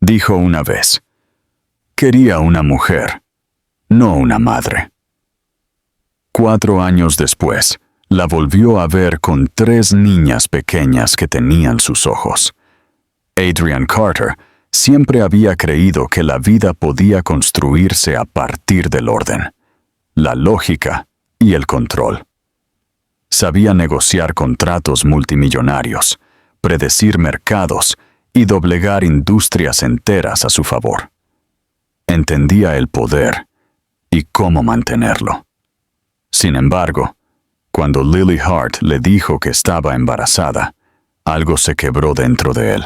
Dijo una vez: quería una mujer, no una madre. 4 años después, la volvió a ver con 3 niñas pequeñas que tenían sus ojos. Adrian Carter siempre había creído que la vida podía construirse a partir del orden, la lógica y el control. Sabía negociar contratos multimillonarios, predecir mercados y doblegar industrias enteras a su favor. Entendía el poder y cómo mantenerlo. Sin embargo, cuando Lily Hart le dijo que estaba embarazada, algo se quebró dentro de él,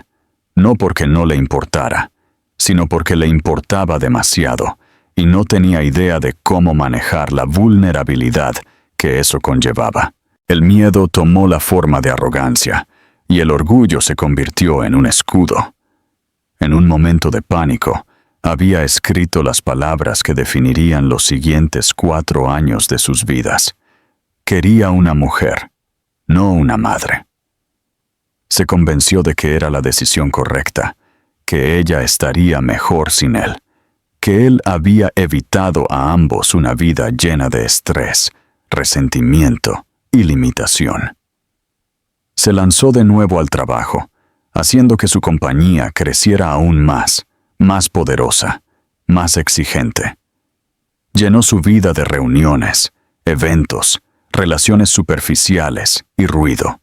no porque no le importara, sino porque le importaba demasiado y no tenía idea de cómo manejar la vulnerabilidad que eso conllevaba. El miedo tomó la forma de arrogancia y el orgullo se convirtió en un escudo. En un momento de pánico, había escrito las palabras que definirían los siguientes 4 años de sus vidas. Quería una mujer, no una madre. Se convenció de que era la decisión correcta, que ella estaría mejor sin él, que él había evitado a ambos una vida llena de estrés, resentimiento y limitación. Se lanzó de nuevo al trabajo, haciendo que su compañía creciera aún más poderosa, más exigente. Llenó su vida de reuniones, eventos, relaciones superficiales y ruido.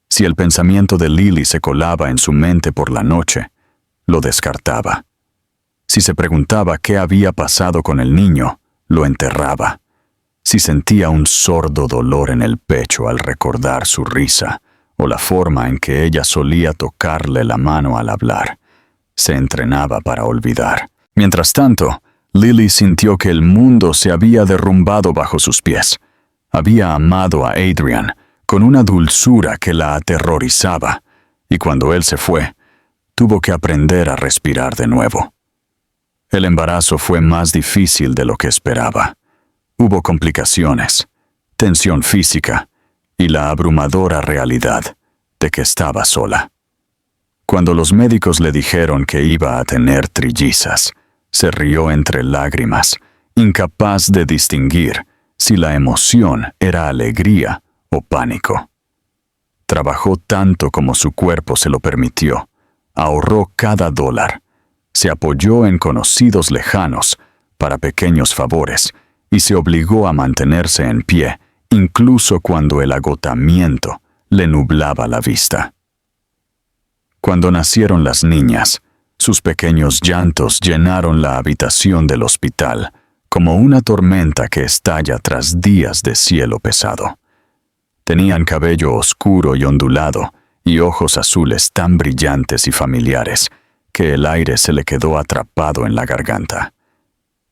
Si el pensamiento de Lily se colaba en su mente por la noche, lo descartaba. Si se preguntaba qué había pasado con el niño, lo enterraba. Si sentía un sordo dolor en el pecho al recordar su risa o la forma en que ella solía tocarle la mano al hablar, se entrenaba para olvidar. Mientras tanto, Lily sintió que el mundo se había derrumbado bajo sus pies. Había amado a Adrian con una dulzura que la aterrorizaba, y cuando él se fue, tuvo que aprender a respirar de nuevo. El embarazo fue más difícil de lo que esperaba. Hubo complicaciones, tensión física y la abrumadora realidad de que estaba sola. Cuando los médicos le dijeron que iba a tener trillizas, se rió entre lágrimas, incapaz de distinguir si la emoción era alegría o pánico. Trabajó tanto como su cuerpo se lo permitió, ahorró cada dólar, se apoyó en conocidos lejanos para pequeños favores y se obligó a mantenerse en pie, incluso cuando el agotamiento le nublaba la vista. Cuando nacieron las niñas, sus pequeños llantos llenaron la habitación del hospital, como una tormenta que estalla tras días de cielo pesado. Tenían cabello oscuro y ondulado, y ojos azules tan brillantes y familiares, que el aire se le quedó atrapado en la garganta.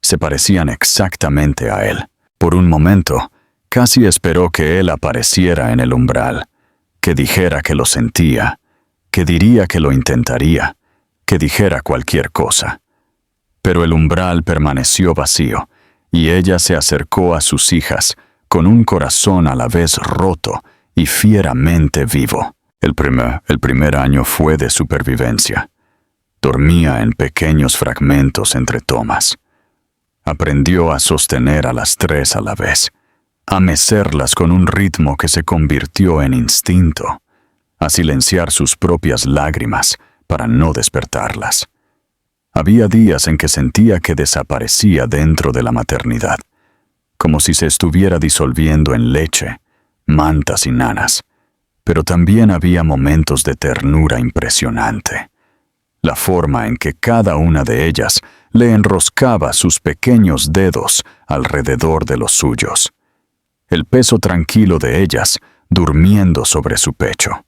Se parecían exactamente a él. Por un momento, casi esperó que él apareciera en el umbral, que dijera que lo sentía, que diría que lo intentaría, que dijera cualquier cosa. Pero el umbral permaneció vacío, y ella se acercó a sus hijas con un corazón a la vez roto y fieramente vivo. El primer año fue de supervivencia. Dormía en pequeños fragmentos entre tomas. Aprendió a sostener a las 3 a la vez, a mecerlas con un ritmo que se convirtió en instinto, a silenciar sus propias lágrimas para no despertarlas. Había días en que sentía que desaparecía dentro de la maternidad, como si se estuviera disolviendo en leche, mantas y nanas, pero también había momentos de ternura impresionante. La forma en que cada una de ellas le enroscaba sus pequeños dedos alrededor de los suyos. El peso tranquilo de ellas durmiendo sobre su pecho.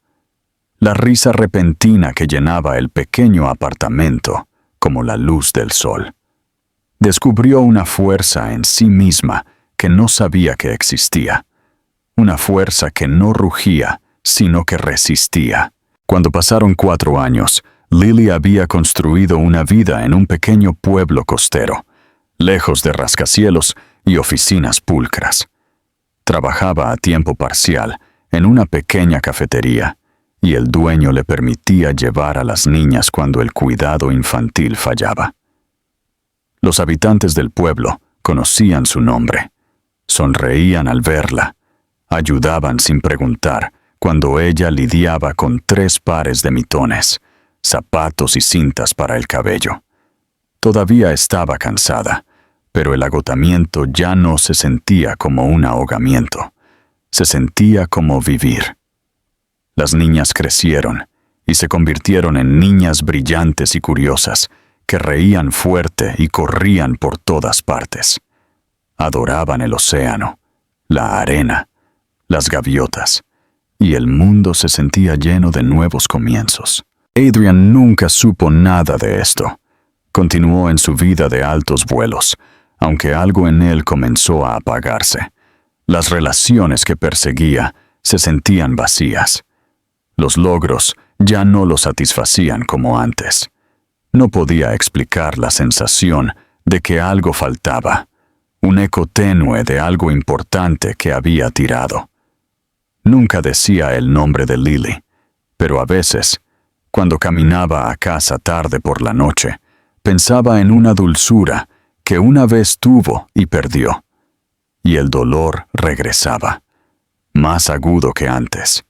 La risa repentina que llenaba el pequeño apartamento como la luz del sol. Descubrió una fuerza en sí misma que no sabía que existía. Una fuerza que no rugía, sino que resistía. Cuando pasaron 4 años, Lily había construido una vida en un pequeño pueblo costero, lejos de rascacielos y oficinas pulcras. Trabajaba a tiempo parcial en una pequeña cafetería y el dueño le permitía llevar a las niñas cuando el cuidado infantil fallaba. Los habitantes del pueblo conocían su nombre, sonreían al verla, ayudaban sin preguntar cuando ella lidiaba con 3 pares de mitones, zapatos y cintas para el cabello. Todavía estaba cansada, pero el agotamiento ya no se sentía como un ahogamiento, se sentía como vivir. Las niñas crecieron y se convirtieron en niñas brillantes y curiosas que reían fuerte y corrían por todas partes. Adoraban el océano, la arena, las gaviotas, y el mundo se sentía lleno de nuevos comienzos. Adrian nunca supo nada de esto. Continuó en su vida de altos vuelos, aunque algo en él comenzó a apagarse. Las relaciones que perseguía se sentían vacías. Los logros ya no lo satisfacían como antes. No podía explicar la sensación de que algo faltaba, un eco tenue de algo importante que había tirado. Nunca decía el nombre de Lily, pero a veces, cuando caminaba a casa tarde por la noche, pensaba en una dulzura que una vez tuvo y perdió, y el dolor regresaba, más agudo que antes.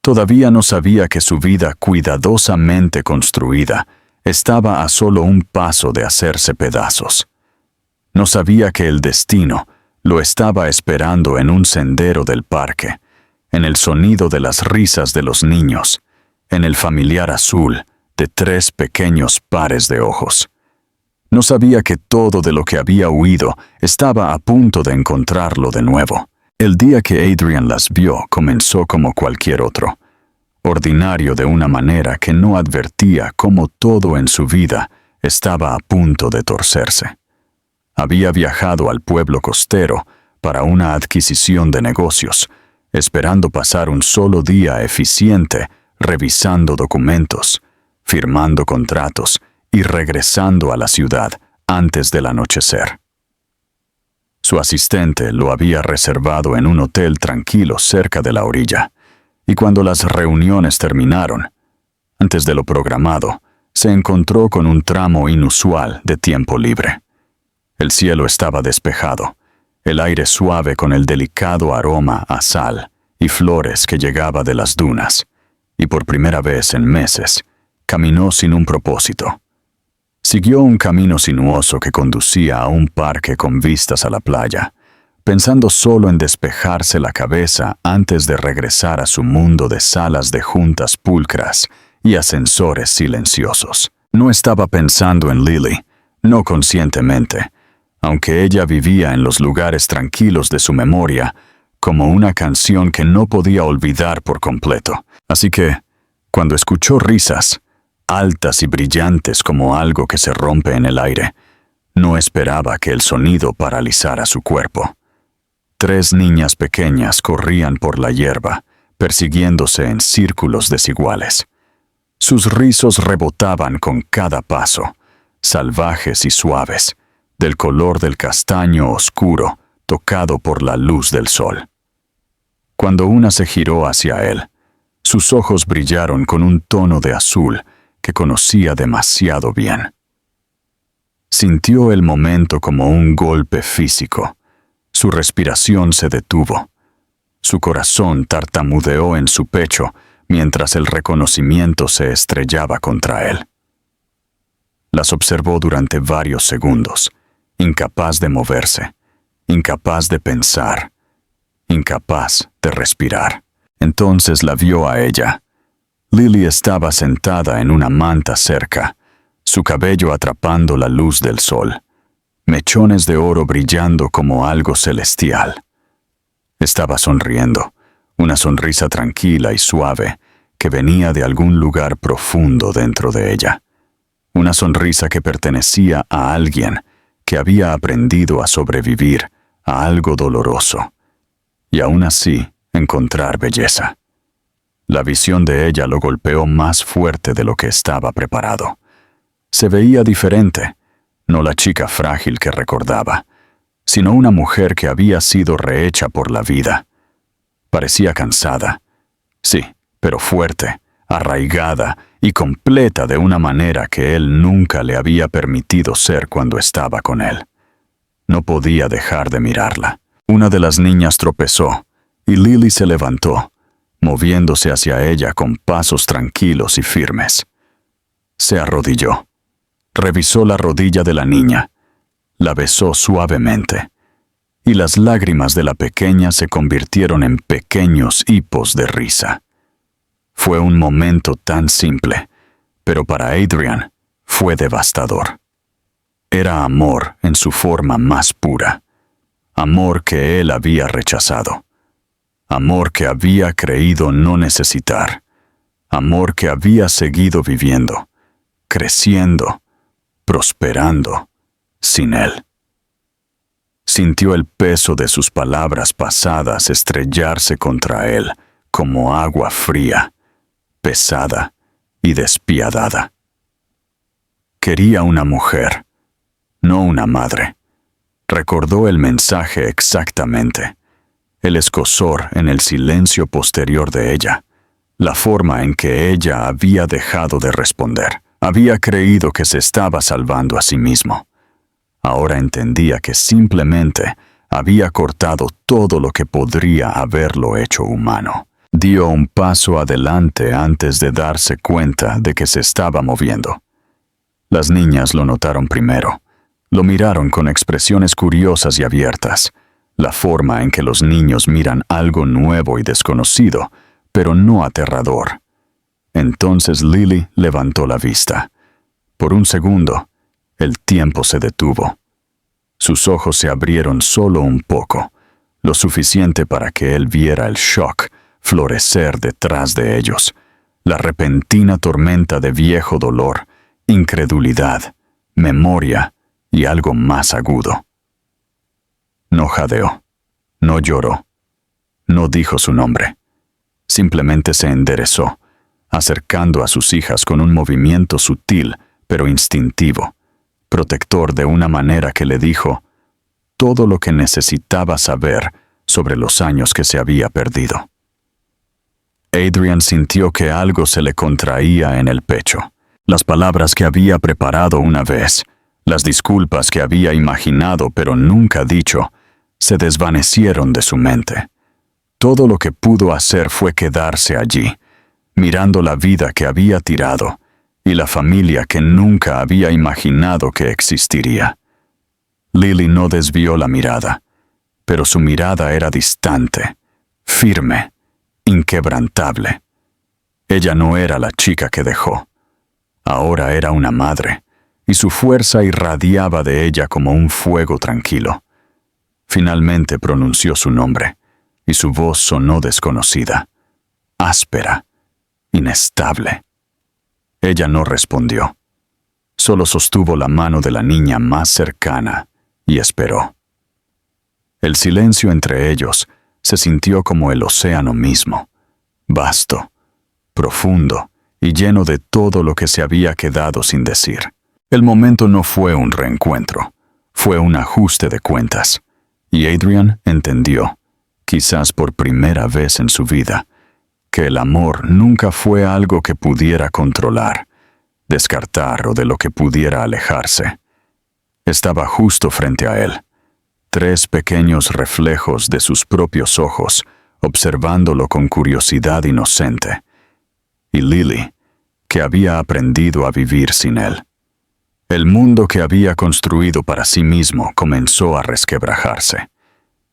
Todavía no sabía que su vida cuidadosamente construida estaba a solo un paso de hacerse pedazos. No sabía que el destino lo estaba esperando en un sendero del parque, en el sonido de las risas de los niños, en el familiar azul de 3 pequeños pares de ojos. No sabía que todo de lo que había huido estaba a punto de encontrarlo de nuevo. El día que Adrian las vio comenzó como cualquier otro, ordinario de una manera que no advertía cómo todo en su vida estaba a punto de torcerse. Había viajado al pueblo costero para una adquisición de negocios, esperando pasar un solo día eficiente revisando documentos, firmando contratos y regresando a la ciudad antes del anochecer. Su asistente lo había reservado en un hotel tranquilo cerca de la orilla, y cuando las reuniones terminaron, antes de lo programado, se encontró con un tramo inusual de tiempo libre. El cielo estaba despejado, el aire suave con el delicado aroma a sal y flores que llegaba de las dunas, y por primera vez en meses, caminó sin un propósito. Siguió un camino sinuoso que conducía a un parque con vistas a la playa, pensando solo en despejarse la cabeza antes de regresar a su mundo de salas de juntas pulcras y ascensores silenciosos. No estaba pensando en Lily, no conscientemente, aunque ella vivía en los lugares tranquilos de su memoria, como una canción que no podía olvidar por completo. Así que, cuando escuchó risas, altas y brillantes como algo que se rompe en el aire, no esperaba que el sonido paralizara su cuerpo. 3 niñas pequeñas corrían por la hierba, persiguiéndose en círculos desiguales. Sus rizos rebotaban con cada paso, salvajes y suaves, del color del castaño oscuro tocado por la luz del sol. Cuando una se giró hacia él, sus ojos brillaron con un tono de azul que conocía demasiado bien. Sintió el momento como un golpe físico. Su respiración se detuvo. Su corazón tartamudeó en su pecho mientras el reconocimiento se estrellaba contra él. Las observó durante varios segundos, incapaz de moverse, incapaz de pensar, incapaz de respirar. Entonces la vio a ella. Lily estaba sentada en una manta cerca, su cabello atrapando la luz del sol, mechones de oro brillando como algo celestial. Estaba sonriendo, una sonrisa tranquila y suave que venía de algún lugar profundo dentro de ella. Una sonrisa que pertenecía a alguien que había aprendido a sobrevivir a algo doloroso, y aún así encontrar belleza. La visión de ella lo golpeó más fuerte de lo que estaba preparado. Se veía diferente, no la chica frágil que recordaba, sino una mujer que había sido rehecha por la vida. Parecía cansada, sí, pero fuerte, arraigada y completa de una manera que él nunca le había permitido ser cuando estaba con él. No podía dejar de mirarla. Una de las niñas tropezó, y Lily se levantó, moviéndose hacia ella con pasos tranquilos y firmes. Se arrodilló. Revisó la rodilla de la niña. La besó suavemente, y las lágrimas de la pequeña se convirtieron en pequeños hipos de risa. Fue un momento tan simple, pero para Adrian fue devastador. Era amor en su forma más pura. Amor que él había rechazado. Amor que había creído no necesitar. Amor que había seguido viviendo, creciendo, prosperando, sin él. Sintió el peso de sus palabras pasadas estrellarse contra él como agua fría, pesada y despiadada. Quería una mujer, no una madre. Recordó el mensaje exactamente, el escozor en el silencio posterior de ella, la forma en que ella había dejado de responder. Había creído que se estaba salvando a sí mismo. Ahora entendía que simplemente había cortado todo lo que podría haberlo hecho humano. Dio un paso adelante antes de darse cuenta de que se estaba moviendo. Las niñas lo notaron primero. Lo miraron con expresiones curiosas y abiertas, la forma en que los niños miran algo nuevo y desconocido, pero no aterrador. Entonces Lily levantó la vista. Por un segundo, el tiempo se detuvo. Sus ojos se abrieron solo un poco, lo suficiente para que él viera el shock florecer detrás de ellos, la repentina tormenta de viejo dolor, incredulidad, memoria y algo más agudo. No jadeó, no lloró, no dijo su nombre. Simplemente se enderezó, acercando a sus hijas con un movimiento sutil pero instintivo, protector de una manera que le dijo todo lo que necesitaba saber sobre los años que se había perdido. Adrian sintió que algo se le contraía en el pecho. Las palabras que había preparado una vez, las disculpas que había imaginado pero nunca dicho, se desvanecieron de su mente. Todo lo que pudo hacer fue quedarse allí, mirando la vida que había tirado y la familia que nunca había imaginado que existiría. Lily no desvió la mirada, pero su mirada era distante, firme, inquebrantable. Ella no era la chica que dejó. Ahora era una madre, y su fuerza irradiaba de ella como un fuego tranquilo. Finalmente pronunció su nombre, y su voz sonó desconocida, áspera, inestable. Ella no respondió. Solo sostuvo la mano de la niña más cercana y esperó. El silencio entre ellos se sintió como el océano mismo, vasto, profundo y lleno de todo lo que se había quedado sin decir. El momento no fue un reencuentro, fue un ajuste de cuentas, y Adrian entendió, quizás por primera vez en su vida, que el amor nunca fue algo que pudiera controlar, descartar o de lo que pudiera alejarse. Estaba justo frente a él, 3 pequeños reflejos de sus propios ojos, observándolo con curiosidad inocente, y Lily, que había aprendido a vivir sin él. El mundo que había construido para sí mismo comenzó a resquebrajarse,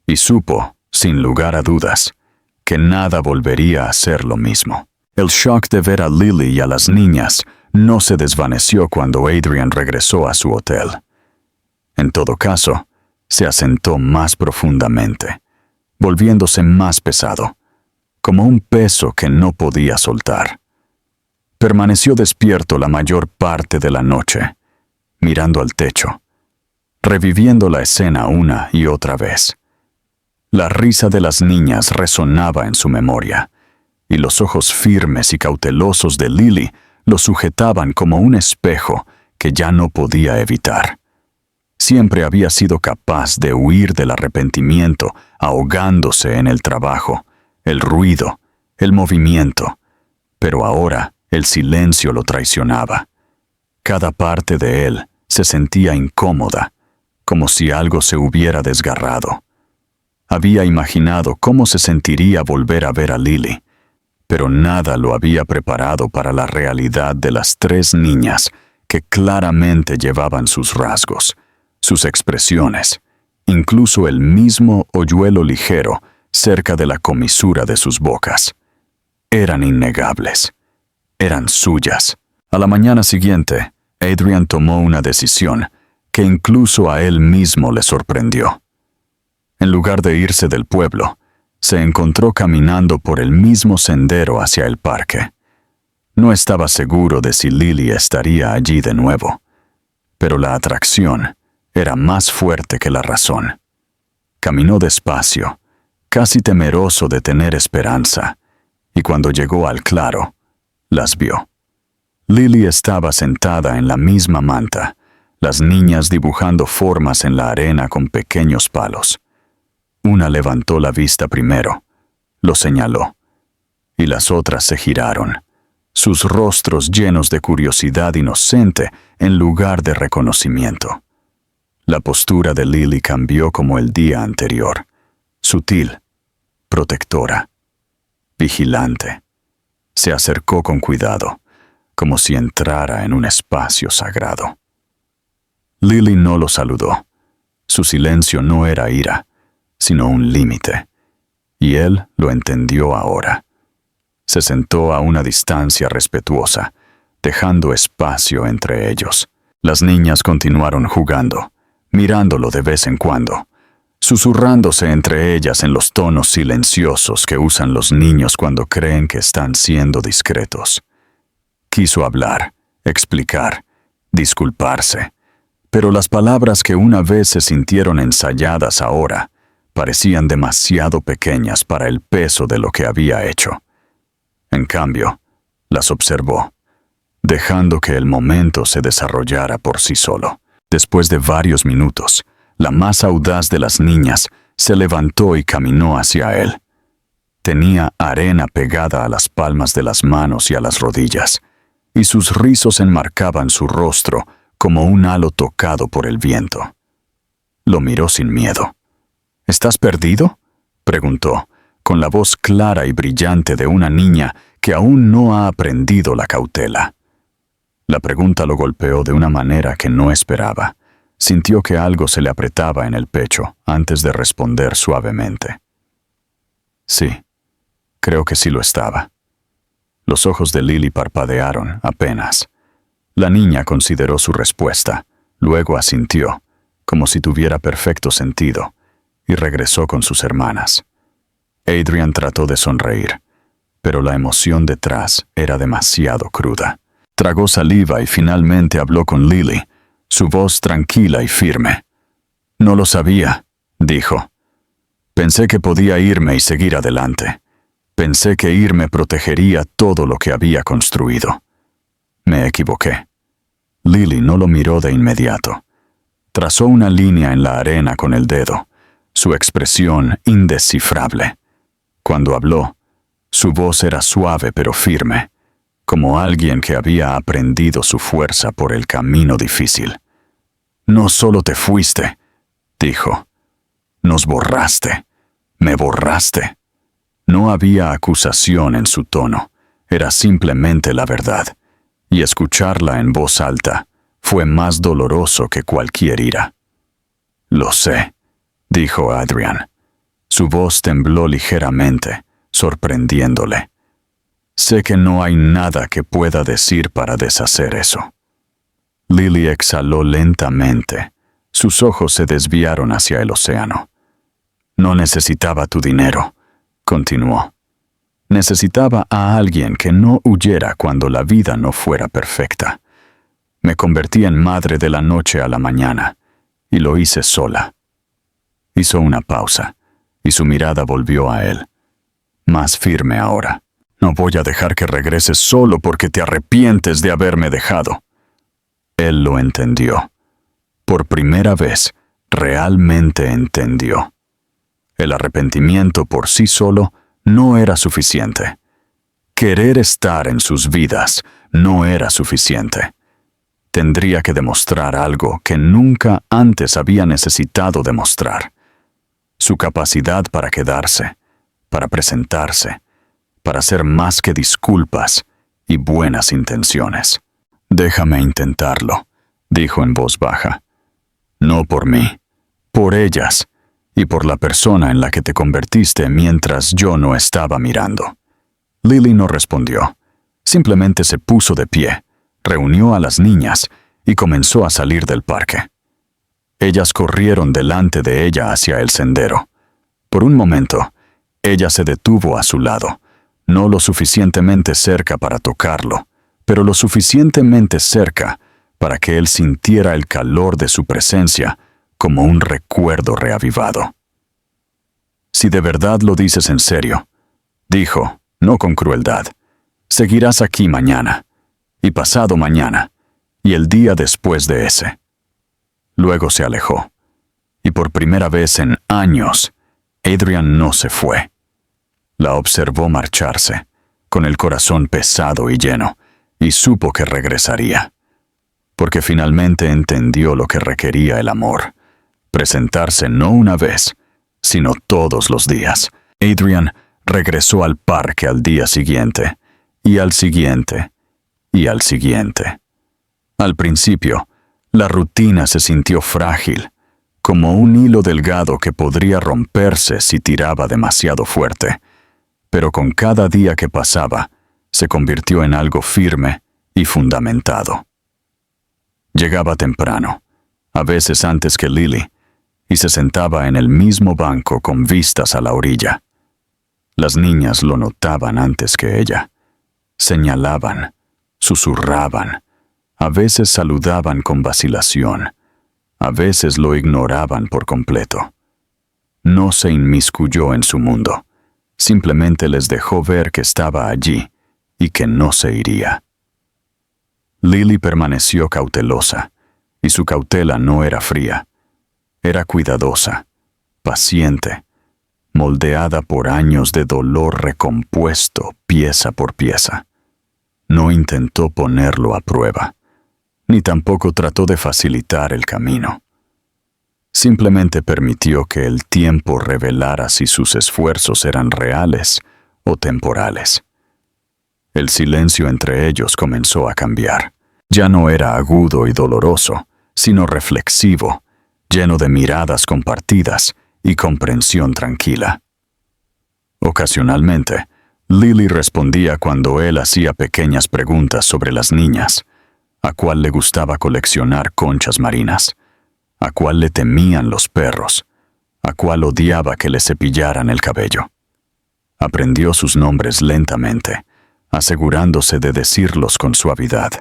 y supo, sin lugar a dudas, que nada volvería a ser lo mismo. El shock de ver a Lily y a las niñas no se desvaneció cuando Adrian regresó a su hotel. En todo caso, se asentó más profundamente, volviéndose más pesado, como un peso que no podía soltar. Permaneció despierto la mayor parte de la noche, mirando al techo, reviviendo la escena una y otra vez. La risa de las niñas resonaba en su memoria, y los ojos firmes y cautelosos de Lily lo sujetaban como un espejo que ya no podía evitar. Siempre había sido capaz de huir del arrepentimiento, ahogándose en el trabajo, el ruido, el movimiento, Pero ahora el silencio lo traicionaba. Cada parte de él se sentía incómoda, como si algo se hubiera desgarrado. Había imaginado cómo se sentiría volver a ver a Lily, pero nada lo había preparado para la realidad de las 3 niñas que claramente llevaban sus rasgos, sus expresiones, incluso el mismo hoyuelo ligero cerca de la comisura de sus bocas. Eran innegables. Eran suyas. A la mañana siguiente, Adrian tomó una decisión que incluso a él mismo le sorprendió. En lugar de irse del pueblo, se encontró caminando por el mismo sendero hacia el parque. No estaba seguro de si Lily estaría allí de nuevo, pero la atracción era más fuerte que la razón. Caminó despacio, casi temeroso de tener esperanza, y cuando llegó al claro, las vio. Lily estaba sentada en la misma manta, las niñas dibujando formas en la arena con pequeños palos. Una levantó la vista primero, lo señaló, y las otras se giraron, sus rostros llenos de curiosidad inocente en lugar de reconocimiento. La postura de Lily cambió como el día anterior, sutil, protectora, vigilante. Se acercó con cuidado, como si entrara en un espacio sagrado. Lily no lo saludó. Su silencio no era ira, sino un límite, y él lo entendió ahora. Se sentó a una distancia respetuosa, dejando espacio entre ellos. Las niñas continuaron jugando, mirándolo de vez en cuando, susurrándose entre ellas en los tonos silenciosos que usan los niños cuando creen que están siendo discretos. Quiso hablar, explicar, disculparse, pero las palabras que una vez se sintieron ensayadas ahora parecían demasiado pequeñas para el peso de lo que había hecho. En cambio, las observó, dejando que el momento se desarrollara por sí solo. Después de varios minutos, la más audaz de las niñas se levantó y caminó hacia él. Tenía arena pegada a las palmas de las manos y a las rodillas, y sus rizos enmarcaban su rostro como un halo tocado por el viento. Lo miró sin miedo. ¿Estás perdido?, preguntó, con la voz clara y brillante de una niña que aún no ha aprendido la cautela. La pregunta lo golpeó de una manera que no esperaba. Sintió que algo se le apretaba en el pecho antes de responder suavemente. Sí, creo que sí lo estaba. Los ojos de Lily parpadearon apenas. La niña consideró su respuesta, luego asintió, como si tuviera perfecto sentido, y regresó con sus hermanas. Adrian trató de sonreír, pero la emoción detrás era demasiado cruda. Tragó saliva y finalmente habló con Lily, su voz tranquila y firme. No lo sabía, dijo. Pensé que podía irme y seguir adelante. Pensé que irme protegería todo lo que había construido. Me equivoqué. Lily no lo miró de inmediato. Trazó una línea en la arena con el dedo, su expresión indescifrable. Cuando habló, su voz era suave pero firme, como alguien que había aprendido su fuerza por el camino difícil. No solo te fuiste, dijo. Nos borraste. Me borraste. No había acusación en su tono, era simplemente la verdad, y escucharla en voz alta fue más doloroso que cualquier ira. Lo sé, dijo Adrian. Su voz tembló ligeramente, sorprendiéndole. Sé que no hay nada que pueda decir para deshacer eso. Lily exhaló lentamente. Sus ojos se desviaron hacia el océano. No necesitaba tu dinero, continuó. Necesitaba a alguien que no huyera cuando la vida no fuera perfecta. Me convertí en madre de la noche a la mañana, y lo hice sola. Hizo una pausa, y su mirada volvió a él, más firme ahora. No voy a dejar que regreses solo porque te arrepientes de haberme dejado. Él lo entendió. Por primera vez, realmente entendió. El arrepentimiento por sí solo no era suficiente. Querer estar en sus vidas no era suficiente. Tendría que demostrar algo que nunca antes había necesitado demostrar. Su capacidad para quedarse, para presentarse, para ser más que disculpas y buenas intenciones. «Déjame intentarlo», dijo en voz baja. «No por mí, por ellas y por la persona en la que te convertiste mientras yo no estaba mirando». Lily no respondió. Simplemente se puso de pie, reunió a las niñas y comenzó a salir del parque. Ellas corrieron delante de ella hacia el sendero. Por un momento, ella se detuvo a su lado, no lo suficientemente cerca para tocarlo, pero lo suficientemente cerca para que él sintiera el calor de su presencia como un recuerdo reavivado. «Si de verdad lo dices en serio», dijo, no con crueldad, «seguirás aquí mañana, y pasado mañana, y el día después de ese». Luego se alejó, y por primera vez en años, Adrian no se fue. La observó marcharse, con el corazón pesado y lleno, y supo que regresaría, porque finalmente entendió lo que requería el amor, presentarse no una vez, sino todos los días. Adrian regresó al parque al día siguiente, y al siguiente, y al siguiente. Al principio, la rutina se sintió frágil, como un hilo delgado que podría romperse si tiraba demasiado fuerte, pero con cada día que pasaba, se convirtió en algo firme y fundamentado. Llegaba temprano, a veces antes que Lily, y se sentaba en el mismo banco con vistas a la orilla. Las niñas lo notaban antes que ella. Señalaban, susurraban, a veces saludaban con vacilación, a veces lo ignoraban por completo. No se inmiscuyó en su mundo, simplemente les dejó ver que estaba allí y que no se iría. Lily permaneció cautelosa, y su cautela no era fría. Era cuidadosa, paciente, moldeada por años de dolor recompuesto pieza por pieza. No intentó ponerlo a prueba, ni tampoco trató de facilitar el camino. Simplemente permitió que el tiempo revelara si sus esfuerzos eran reales o temporales. El silencio entre ellos comenzó a cambiar. Ya no era agudo y doloroso, sino reflexivo, lleno de miradas compartidas y comprensión tranquila. Ocasionalmente, Lily respondía cuando él hacía pequeñas preguntas sobre las niñas, a cuál le gustaba coleccionar conchas marinas, a cuál le temían los perros, a cuál odiaba que le cepillaran el cabello. Aprendió sus nombres lentamente, asegurándose de decirlos con suavidad,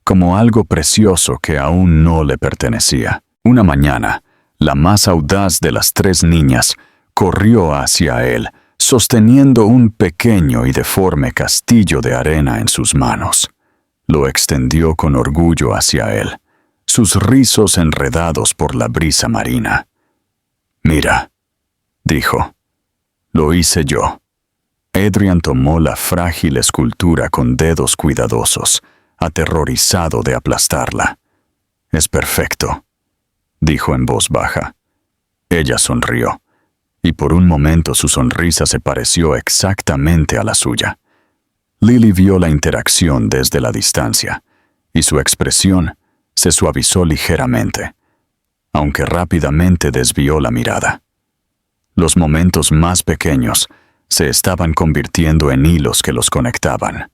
como algo precioso que aún no le pertenecía. Una mañana, la más audaz de las tres niñas corrió hacia él, sosteniendo un pequeño y deforme castillo de arena en sus manos. Lo extendió con orgullo hacia él, sus rizos enredados por la brisa marina. «Mira», dijo, «lo hice yo». Adrian tomó la frágil escultura con dedos cuidadosos, aterrorizado de aplastarla. «Es perfecto», dijo en voz baja. Ella sonrió, y por un momento su sonrisa se pareció exactamente a la suya. Lily vio la interacción desde la distancia, y su expresión se suavizó ligeramente, aunque rápidamente desvió la mirada. Los momentos más pequeños se estaban convirtiendo en hilos que los conectaban,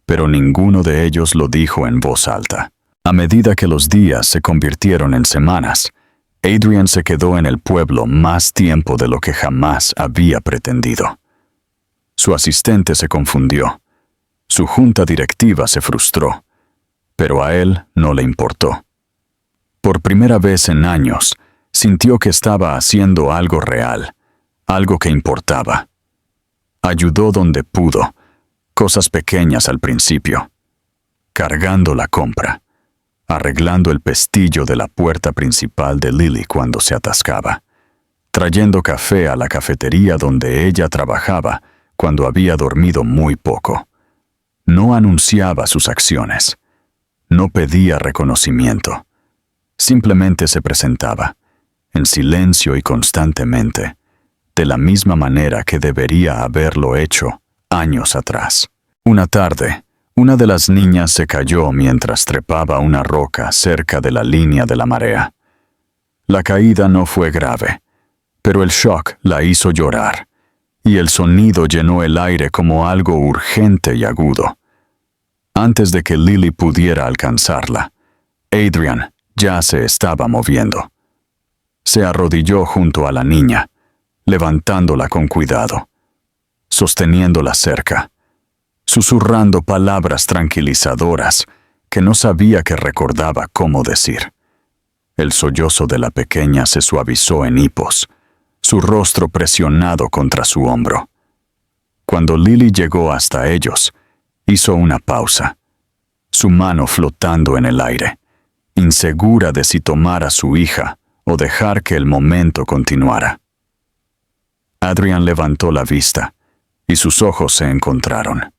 pero ninguno de ellos lo dijo en voz alta. A medida que los días se convirtieron en semanas, Adrian se quedó en el pueblo más tiempo de lo que jamás había pretendido. Su asistente se confundió. Su junta directiva se frustró, pero a él no le importó. Por primera vez en años, sintió que estaba haciendo algo real, algo que importaba. Ayudó donde pudo, cosas pequeñas al principio, cargando la compra, arreglando el pestillo de la puerta principal de Lily cuando se atascaba, trayendo café a la cafetería donde ella trabajaba cuando había dormido muy poco, No anunciaba sus acciones. No pedía reconocimiento. Simplemente se presentaba, en silencio y constantemente, de la misma manera que debería haberlo hecho años atrás. Una tarde, una de las niñas se cayó mientras trepaba una roca cerca de la línea de la marea. La caída no fue grave, pero el shock la hizo llorar, y el sonido llenó el aire como algo urgente y agudo. Antes de que Lily pudiera alcanzarla, Adrian ya se estaba moviendo. Se arrodilló junto a la niña, levantándola con cuidado, sosteniéndola cerca, susurrando palabras tranquilizadoras que no sabía que recordaba cómo decir. El sollozo de la pequeña se suavizó en hipos, su rostro presionado contra su hombro. Cuando Lily llegó hasta ellos, hizo una pausa, su mano flotando en el aire, insegura de si tomar a su hija o dejar que el momento continuara. Adrian levantó la vista y sus ojos se encontraron.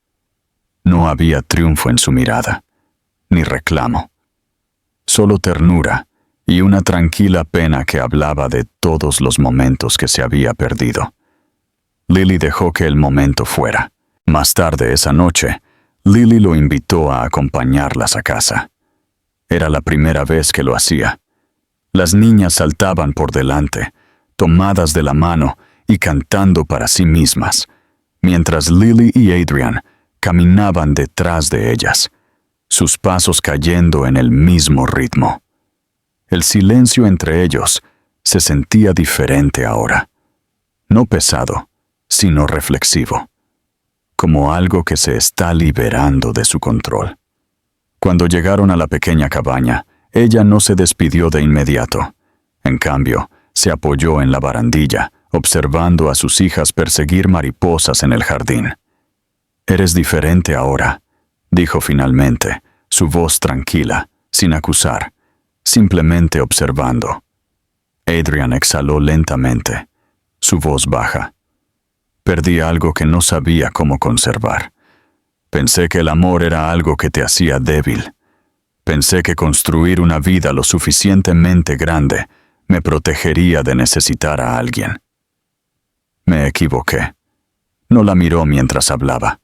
No había triunfo en su mirada, ni reclamo, solo ternura y una tranquila pena que hablaba de todos los momentos que se había perdido. Lily dejó que el momento fuera. Más tarde esa noche, Lily lo invitó a acompañarlas a casa. Era la primera vez que lo hacía. Las niñas saltaban por delante, tomadas de la mano y cantando para sí mismas, mientras Lily y Adrian caminaban detrás de ellas, sus pasos cayendo en el mismo ritmo. El silencio entre ellos se sentía diferente ahora, no pesado, sino reflexivo, como algo que se está liberando de su control. Cuando llegaron a la pequeña cabaña, ella no se despidió de inmediato. En cambio, se apoyó en la barandilla, observando a sus hijas perseguir mariposas en el jardín. «Eres diferente ahora», dijo finalmente, su voz tranquila, sin acusar, simplemente observando. Adrian exhaló lentamente, su voz baja. «Perdí algo que no sabía cómo conservar. Pensé que el amor era algo que te hacía débil. Pensé que construir una vida lo suficientemente grande me protegería de necesitar a alguien. Me equivoqué». No la miró mientras hablaba,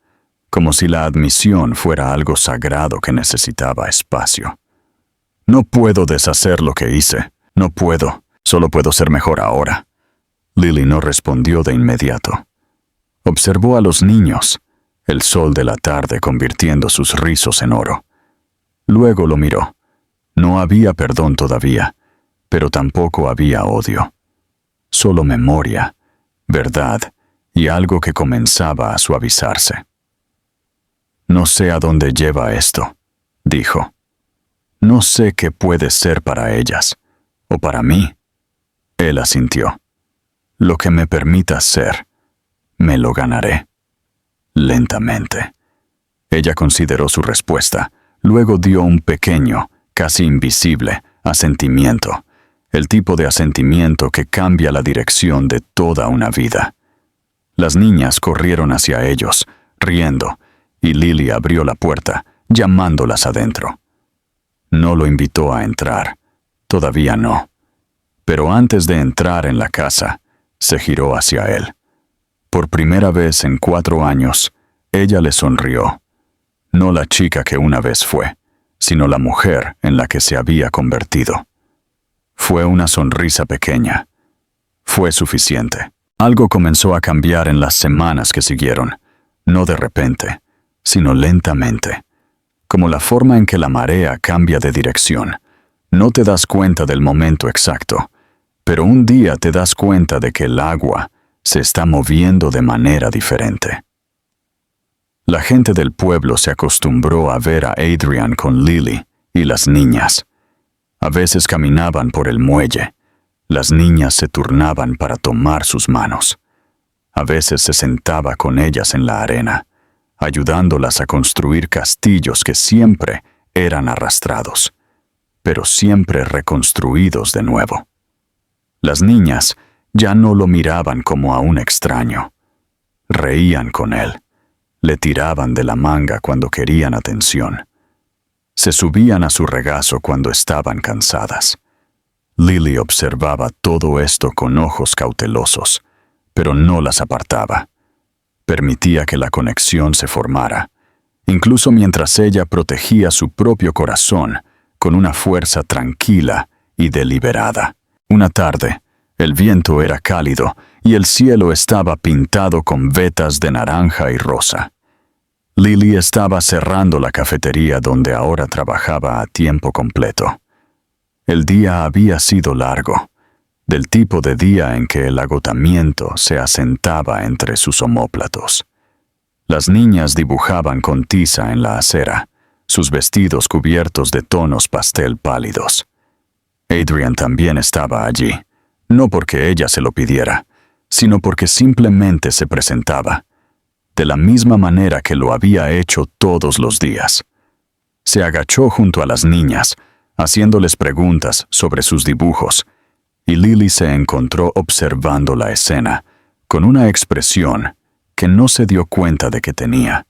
como si la admisión fuera algo sagrado que necesitaba espacio. «No puedo deshacer lo que hice. No puedo. Solo puedo ser mejor ahora». Lily no respondió de inmediato. Observó a los niños, el sol de la tarde convirtiendo sus rizos en oro. Luego lo miró. No había perdón todavía, pero tampoco había odio. Solo memoria, verdad y algo que comenzaba a suavizarse. «No sé a dónde lleva esto», dijo. «No sé qué puede ser para ellas, o para mí». Él asintió. «Lo que me permita ser, me lo ganaré». Lentamente. Ella consideró su respuesta, luego dio un pequeño, casi invisible, asentimiento, el tipo de asentimiento que cambia la dirección de toda una vida. Las niñas corrieron hacia ellos, riendo, y Lily abrió la puerta, llamándolas adentro. No lo invitó a entrar, todavía no. Pero antes de entrar en la casa, se giró hacia él. Por primera vez en 4 años, ella le sonrió. No la chica que una vez fue, sino la mujer en la que se había convertido. Fue una sonrisa pequeña. Fue suficiente. Algo comenzó a cambiar en las semanas que siguieron, no de repente, sino lentamente. Como la forma en que la marea cambia de dirección. No te das cuenta del momento exacto, pero un día te das cuenta de que el agua se está moviendo de manera diferente. La gente del pueblo se acostumbró a ver a Adrian con Lily y las niñas. A veces caminaban por el muelle. Las niñas se turnaban para tomar sus manos. A veces se sentaba con ellas en la arena, ayudándolas a construir castillos que siempre eran arrastrados, pero siempre reconstruidos de nuevo. Las niñas ya no lo miraban como a un extraño. Reían con él, Le tiraban de la manga cuando querían atención. Se subían a su regazo cuando estaban cansadas. Lily observaba todo esto con ojos cautelosos, pero no las apartaba. Permitía que la conexión se formara, incluso mientras ella protegía su propio corazón con una fuerza tranquila y deliberada. Una tarde, el viento era cálido y el cielo estaba pintado con vetas de naranja y rosa. Lily estaba cerrando la cafetería donde ahora trabajaba a tiempo completo. El día había sido largo, del tipo de día en que el agotamiento se asentaba entre sus omóplatos. Las niñas dibujaban con tiza en la acera, sus vestidos cubiertos de tonos pastel pálidos. Adrian también estaba allí, no porque ella se lo pidiera, sino porque simplemente se presentaba, de la misma manera que lo había hecho todos los días. Se agachó junto a las niñas, haciéndoles preguntas sobre sus dibujos, y Lily se encontró observando la escena, con una expresión que no se dio cuenta de que tenía.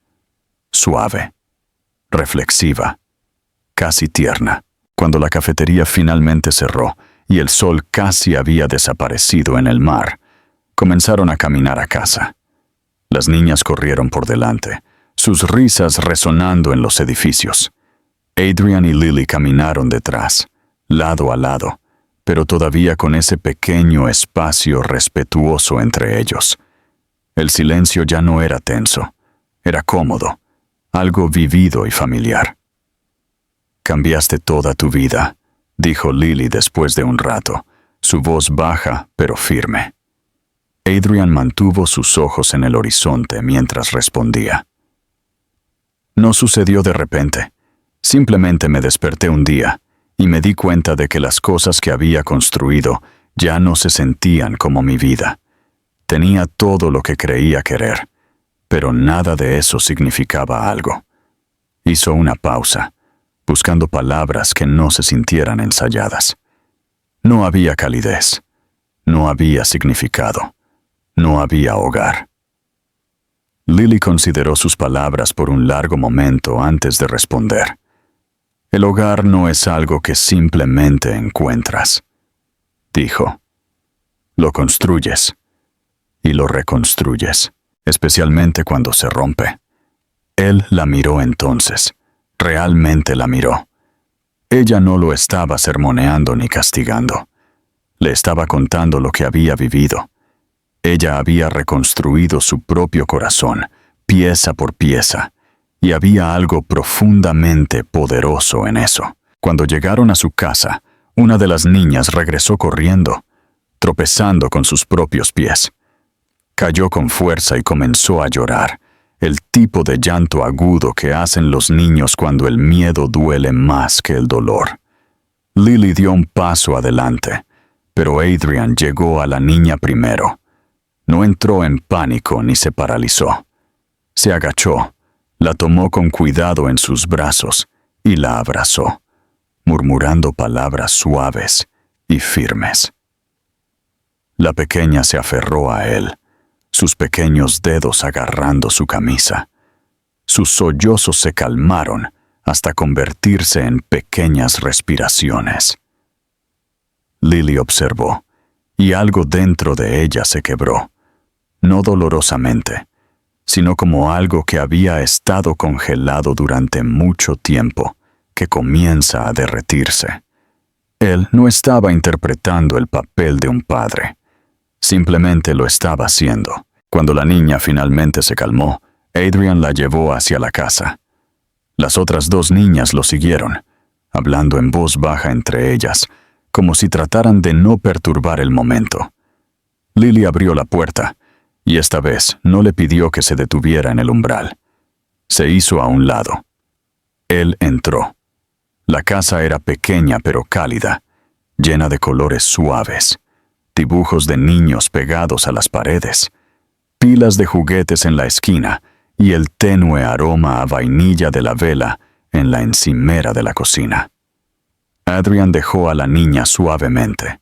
Suave, reflexiva, casi tierna. Cuando la cafetería finalmente cerró y el sol casi había desaparecido en el mar, comenzaron a caminar a casa. Las niñas corrieron por delante, sus risas resonando en los edificios. Adrian y Lily caminaron detrás, lado a lado, pero todavía con ese pequeño espacio respetuoso entre ellos. El silencio ya no era tenso, era cómodo, algo vivido y familiar. «Cambiaste toda tu vida», dijo Lily después de un rato, su voz baja pero firme. Adrian mantuvo sus ojos en el horizonte mientras respondía. «No sucedió de repente. Simplemente me desperté un día y me di cuenta de que las cosas que había construido ya no se sentían como mi vida. Tenía todo lo que creía querer, pero nada de eso significaba algo». Hizo una pausa, buscando palabras que no se sintieran ensayadas. No había calidez, no había significado, no había hogar. Lily consideró sus palabras por un largo momento antes de responder. «El hogar no es algo que simplemente encuentras», dijo. «Lo construyes y lo reconstruyes, especialmente cuando se rompe». Él la miró entonces. Realmente la miró. Ella no lo estaba sermoneando ni castigando. Le estaba contando lo que había vivido. Ella había reconstruido su propio corazón, pieza por pieza, y había algo profundamente poderoso en eso. Cuando llegaron a su casa, una de las niñas regresó corriendo, tropezando con sus propios pies. Cayó con fuerza y comenzó a llorar. El tipo de llanto agudo que hacen los niños cuando el miedo duele más que el dolor. Lily dio un paso adelante, pero Adrian llegó a la niña primero. No entró en pánico ni se paralizó. Se agachó, la tomó con cuidado en sus brazos y la abrazó, murmurando palabras suaves y firmes. La pequeña se aferró a él, sus pequeños dedos agarrando su camisa. Sus sollozos se calmaron hasta convertirse en pequeñas respiraciones. Lily observó, y algo dentro de ella se quebró, no dolorosamente, sino como algo que había estado congelado durante mucho tiempo, que comienza a derretirse. Él no estaba interpretando el papel de un padre. Simplemente lo estaba haciendo. Cuando la niña finalmente se calmó, Adrian la llevó hacia la casa. Las otras dos niñas lo siguieron, hablando en voz baja entre ellas, como si trataran de no perturbar el momento. Lily abrió la puerta, y esta vez no le pidió que se detuviera en el umbral. Se hizo a un lado. Él entró. La casa era pequeña pero cálida, llena de colores suaves, dibujos de niños pegados a las paredes, pilas de juguetes en la esquina y el tenue aroma a vainilla de la vela en la encimera de la cocina. Adrian dejó a la niña suavemente.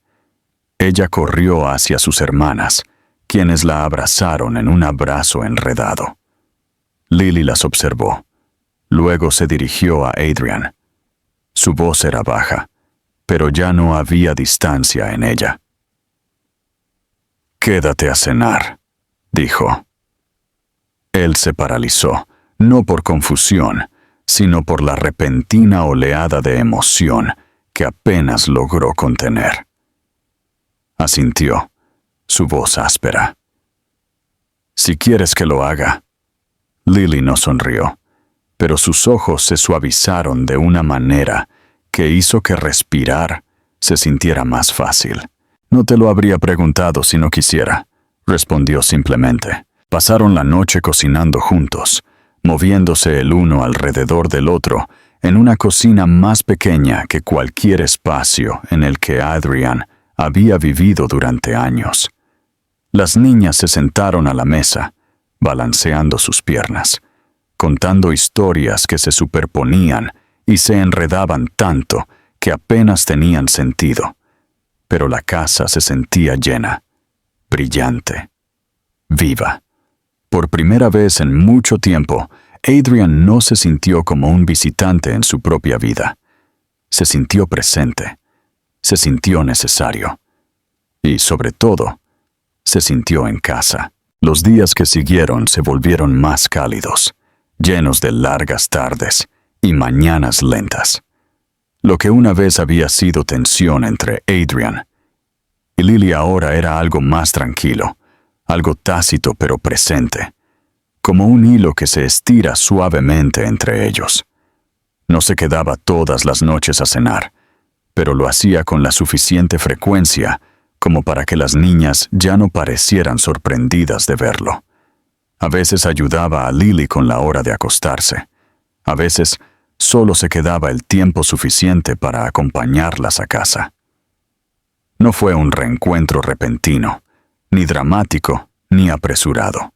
Ella corrió hacia sus hermanas, quienes la abrazaron en un abrazo enredado. Lily las observó. Luego se dirigió a Adrian. Su voz era baja, pero ya no había distancia en ella. «Quédate a cenar», dijo. Él se paralizó, no por confusión, sino por la repentina oleada de emoción que apenas logró contener. Asintió, su voz áspera. «Si quieres que lo haga». Lily no sonrió, pero sus ojos se suavizaron de una manera que hizo que respirar se sintiera más fácil. «No te lo habría preguntado si no quisiera», respondió simplemente. Pasaron la noche cocinando juntos, moviéndose el uno alrededor del otro en una cocina más pequeña que cualquier espacio en el que Adrian había vivido durante años. Las niñas se sentaron a la mesa, balanceando sus piernas, contando historias que se superponían y se enredaban tanto que apenas tenían sentido. Pero la casa se sentía llena, brillante, viva. Por primera vez en mucho tiempo, Adrian no se sintió como un visitante en su propia vida. Se sintió presente, se sintió necesario y, sobre todo, se sintió en casa. Los días que siguieron se volvieron más cálidos, llenos de largas tardes y mañanas lentas. Lo que una vez había sido tensión entre Adrian y Lily ahora era algo más tranquilo, algo tácito pero presente, como un hilo que se estira suavemente entre ellos. No se quedaba todas las noches a cenar, pero lo hacía con la suficiente frecuencia como para que las niñas ya no parecieran sorprendidas de verlo. A veces ayudaba a Lily con la hora de acostarse. A veces solo se quedaba el tiempo suficiente para acompañarlas a casa. No fue un reencuentro repentino, ni dramático, ni apresurado.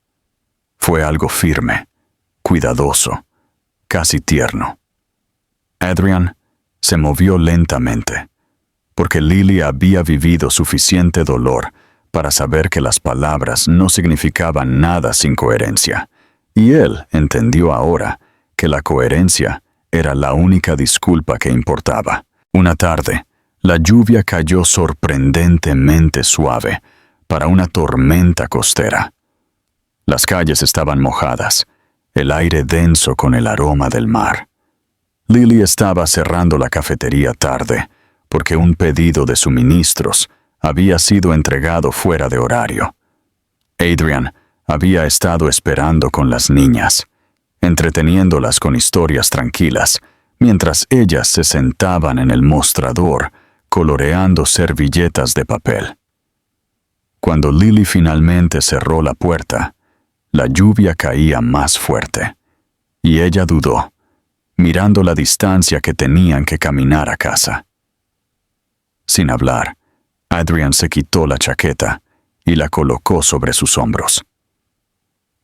Fue algo firme, cuidadoso, casi tierno. Adrian se movió lentamente, porque Lily había vivido suficiente dolor para saber que las palabras no significaban nada sin coherencia, y él entendió ahora que la coherencia era la única disculpa que importaba. Una tarde, la lluvia cayó sorprendentemente suave para una tormenta costera. Las calles estaban mojadas, el aire denso con el aroma del mar. Lily estaba cerrando la cafetería tarde porque un pedido de suministros había sido entregado fuera de horario. Adrian había estado esperando con las niñas, entreteniéndolas con historias tranquilas, mientras ellas se sentaban en el mostrador coloreando servilletas de papel. Cuando Lily finalmente cerró la puerta, la lluvia caía más fuerte, y ella dudó, mirando la distancia que tenían que caminar a casa. Sin hablar, Adrian se quitó la chaqueta y la colocó sobre sus hombros.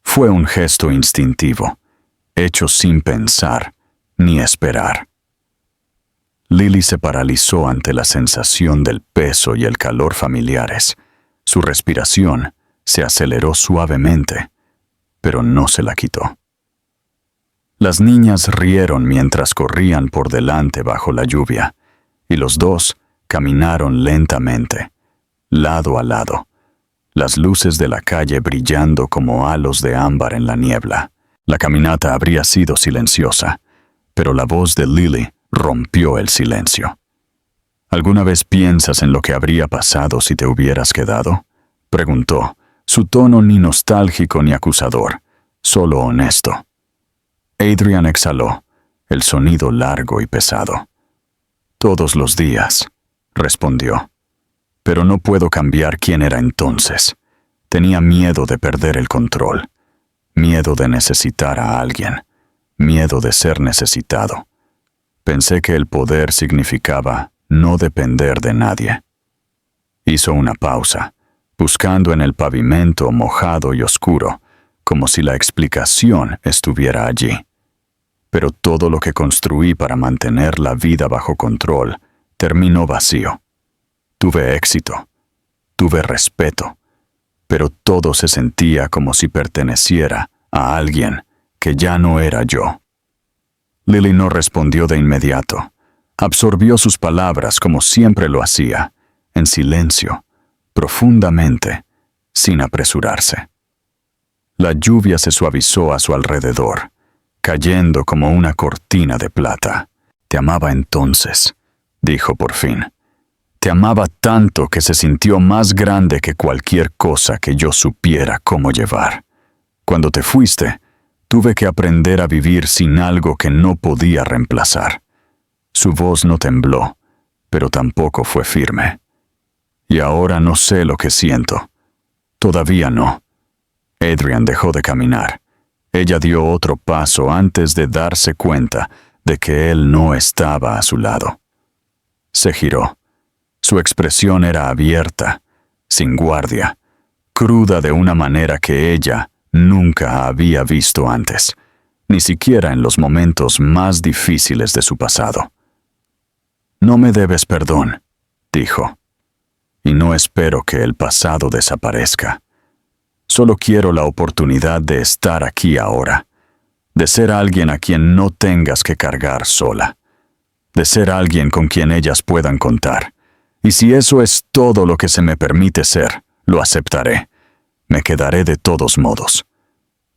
Fue un gesto instintivo, hecho sin pensar ni esperar. Lily se paralizó ante la sensación del peso y el calor familiares. Su respiración se aceleró suavemente, pero no se la quitó. Las niñas rieron mientras corrían por delante bajo la lluvia, y los dos caminaron lentamente, lado a lado, las luces de la calle brillando como halos de ámbar en la niebla. La caminata habría sido silenciosa, pero la voz de Lily rompió el silencio. ¿Alguna vez piensas en lo que habría pasado si te hubieras quedado?, preguntó, su tono ni nostálgico ni acusador, solo honesto. Adrian exhaló, el sonido largo y pesado. «Todos los días», respondió. «Pero no puedo cambiar quién era entonces. Tenía miedo de perder el control, miedo de necesitar a alguien, miedo de ser necesitado. Pensé que el poder significaba no depender de nadie». Hizo una pausa, buscando en el pavimento mojado y oscuro, como si la explicación estuviera allí. Pero todo lo que construí para mantener la vida bajo control terminó vacío. Tuve éxito, tuve respeto, pero todo se sentía como si perteneciera a alguien que ya no era yo. Lily no respondió de inmediato. Absorbió sus palabras como siempre lo hacía, en silencio, profundamente, sin apresurarse. La lluvia se suavizó a su alrededor, cayendo como una cortina de plata. «Te amaba entonces», dijo por fin. «Te amaba tanto que se sintió más grande que cualquier cosa que yo supiera cómo llevar. Cuando te fuiste, tuve que aprender a vivir sin algo que no podía reemplazar». Su voz no tembló, pero tampoco fue firme. «Y ahora no sé lo que siento. Todavía no». Adrian dejó de caminar. Ella dio otro paso antes de darse cuenta de que él no estaba a su lado. Se giró. Su expresión era abierta, sin guardia, cruda de una manera que ella nunca había visto antes, ni siquiera en los momentos más difíciles de su pasado. «No me debes perdón», dijo, «y no espero que el pasado desaparezca. Solo quiero la oportunidad de estar aquí ahora, de ser alguien a quien no tengas que cargar sola, de ser alguien con quien ellas puedan contar. Y si eso es todo lo que se me permite ser, lo aceptaré. Me quedaré de todos modos».